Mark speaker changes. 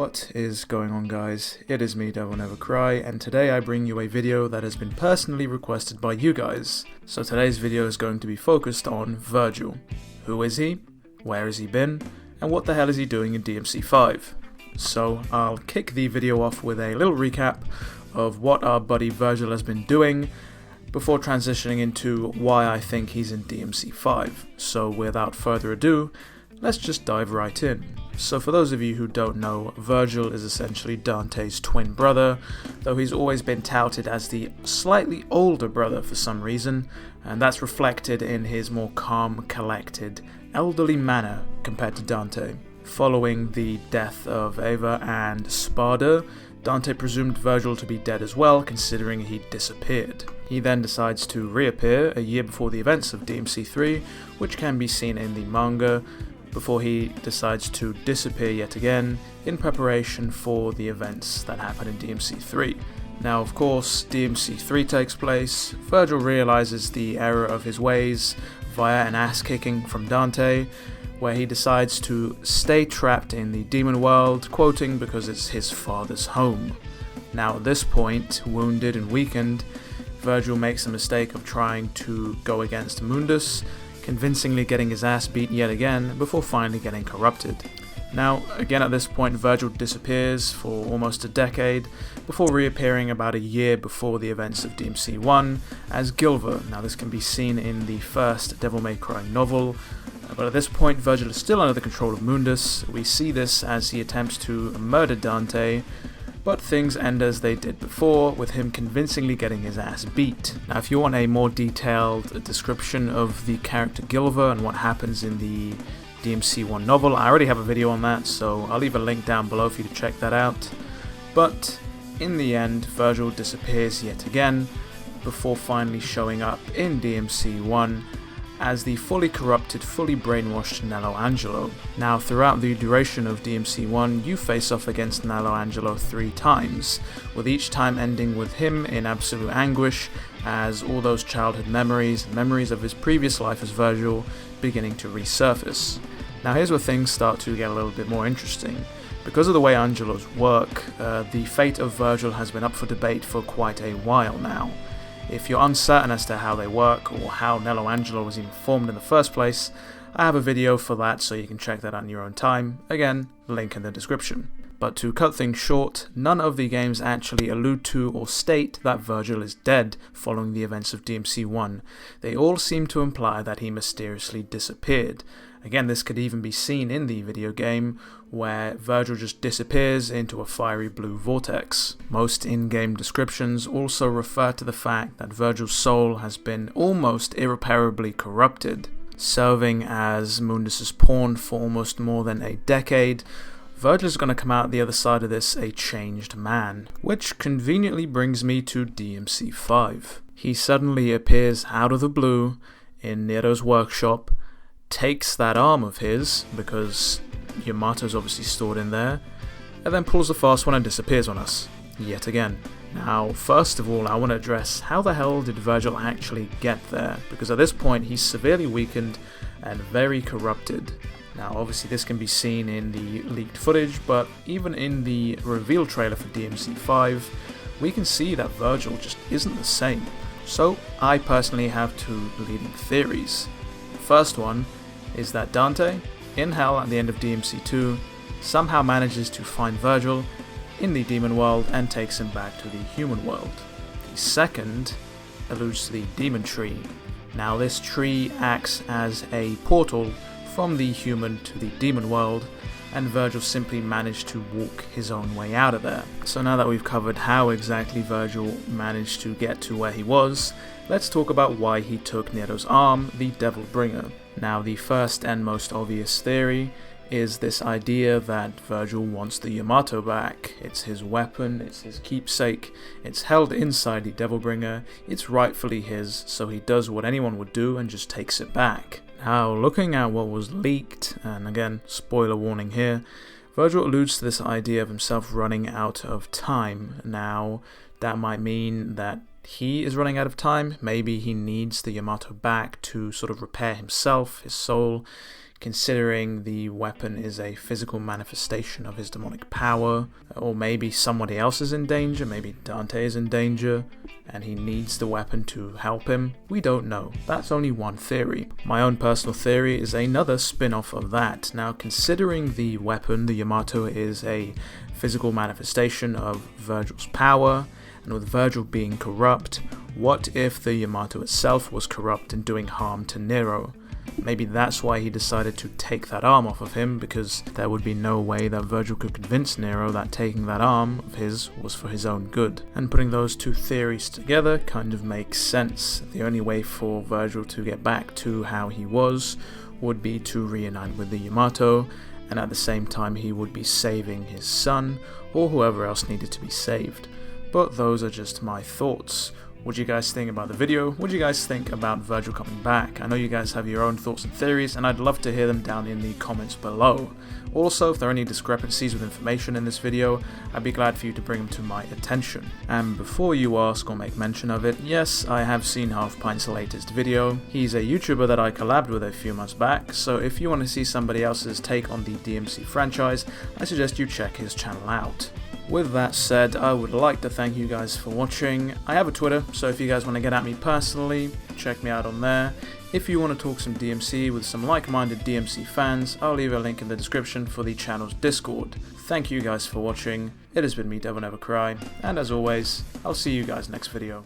Speaker 1: What is going on, guys? It is me, DevilNeverCry, and today I bring you a video that has been personally requested by you guys. So today's video is going to be focused on Virgil. Who is he? Where has he been? And what the hell is he doing in DMC5? So I'll kick the video off with a little recap of what our buddy Virgil has been doing before transitioning into why I think he's in DMC5. So without further ado, let's just dive right in. So for those of you who don't know, Virgil is essentially Dante's twin brother, though he's always been touted as the slightly older brother for some reason, and that's reflected in his more calm, collected, elderly manner compared to Dante. Following the death of Ava and Sparda, Dante presumed Virgil to be dead as well, considering he'd disappeared. He then decides to reappear a year before the events of DMC3, which can be seen in the manga, before he decides to disappear yet again in preparation for the events that happen in DMC3. Now, of course, DMC3 takes place. Virgil realizes the error of his ways via an ass-kicking from Dante, where he decides to stay trapped in the demon world, quoting, because it's his father's home. Now, at this point, wounded and weakened, Virgil makes the mistake of trying to go against Mundus, convincingly getting his ass beat yet again before finally getting corrupted. Now, again at this point, Virgil disappears for almost a decade before reappearing about a year before the events of DMC1 as Gilver. Now, this can be seen in the first DevilNeverCry novel, but at this point Virgil is still under the control of Mundus. We see this as he attempts to murder Dante, but things end as they did before, with him convincingly getting his ass beat. Now, if you want a more detailed description of the character Gilver and what happens in the DMC1 novel, I already have a video on that, so I'll leave a link down below for you to check that out. But in the end, Virgil disappears yet again, before finally showing up in DMC1 as the fully corrupted, fully brainwashed Nello Angelo. Now, throughout the duration of DMC1, you face off against Nello Angelo 3 times, with each time ending with him in absolute anguish as all those childhood memories and memories of his previous life as Virgil beginning to resurface. Now, here's where things start to get a little bit more interesting. Because of the way Angelos work, the fate of Virgil has been up for debate for quite a while now. If you're uncertain as to how they work or how Nello Angelo was even formed in the first place, I have a video for that, so you can check that out in your own time. Again, link in the description. But to cut things short, none of the games actually allude to or state that Virgil is dead following the events of DMC1. They all seem to imply that he mysteriously disappeared. Again, this could even be seen in the video game, where Virgil just disappears into a fiery blue vortex. Most in-game descriptions also refer to the fact that Virgil's soul has been almost irreparably corrupted. Serving as Mundus's pawn for almost more than a decade, Virgil is going to come out the other side of this a changed man. Which conveniently brings me to DMC5. He suddenly appears out of the blue in Nero's workshop, takes that arm of his, because Yamato's obviously stored in there, and then pulls a fast one and disappears on us, yet again. Now, first of all, I want to address how the hell did Virgil actually get there, because at this point he's severely weakened and very corrupted. Now, obviously this can be seen in the leaked footage, but even in the reveal trailer for DMC5, we can see that Virgil just isn't the same. So, I personally have two leading theories. The first one is that Dante, in hell at the end of DMC2, somehow manages to find Virgil in the demon world and takes him back to the human world. The second alludes to the demon tree. Now, this tree acts as a portal from the human to the demon world, and Virgil simply managed to walk his own way out of there. So now that we've covered how exactly Virgil managed to get to where he was, let's talk about why he took Nero's arm, the Devil Bringer. Now, the first and most obvious theory is this idea that Virgil wants the Yamato back. It's his weapon, it's his keepsake, it's held inside the Devil Bringer, it's rightfully his, so he does what anyone would do and just takes it back. Now, looking at what was leaked, and again, spoiler warning here, Virgil alludes to this idea of himself running out of time. Now, that might mean that he is running out of time. Maybe he needs the Yamato back to sort of repair himself, his soul, considering the weapon is a physical manifestation of his demonic power. Or maybe somebody else is in danger, maybe Dante is in danger, and he needs the weapon to help him. We don't know. That's only one theory. My own personal theory is another spin-off of that. Now, considering the weapon, the Yamato, is a physical manifestation of Virgil's power, and with Virgil being corrupt, what if the Yamato itself was corrupt and doing harm to Nero? Maybe that's why he decided to take that arm off of him, because there would be no way that Virgil could convince Nero that taking that arm of his was for his own good. And putting those two theories together kind of makes sense. The only way for Virgil to get back to how he was would be to reunite with the Yamato, and at the same time he would be saving his son, or whoever else needed to be saved. But those are just my thoughts. What do you guys think about the video? What do you guys think about Virgil coming back? I know you guys have your own thoughts and theories, and I'd love to hear them down in the comments below. Also, if there are any discrepancies with information in this video, I'd be glad for you to bring them to my attention. And before you ask or make mention of it, yes, I have seen Half Pint's latest video. He's a YouTuber that I collabed with a few months back, so if you want to see somebody else's take on the DMC franchise, I suggest you check his channel out. With that said, I would like to thank you guys for watching. I have a Twitter, so if you guys want to get at me personally, check me out on there. If you want to talk some DMC with some like-minded DMC fans, I'll leave a link in the description for the channel's Discord. Thank you guys for watching. It has been me, DevilNeverCry, and as always, I'll see you guys next video.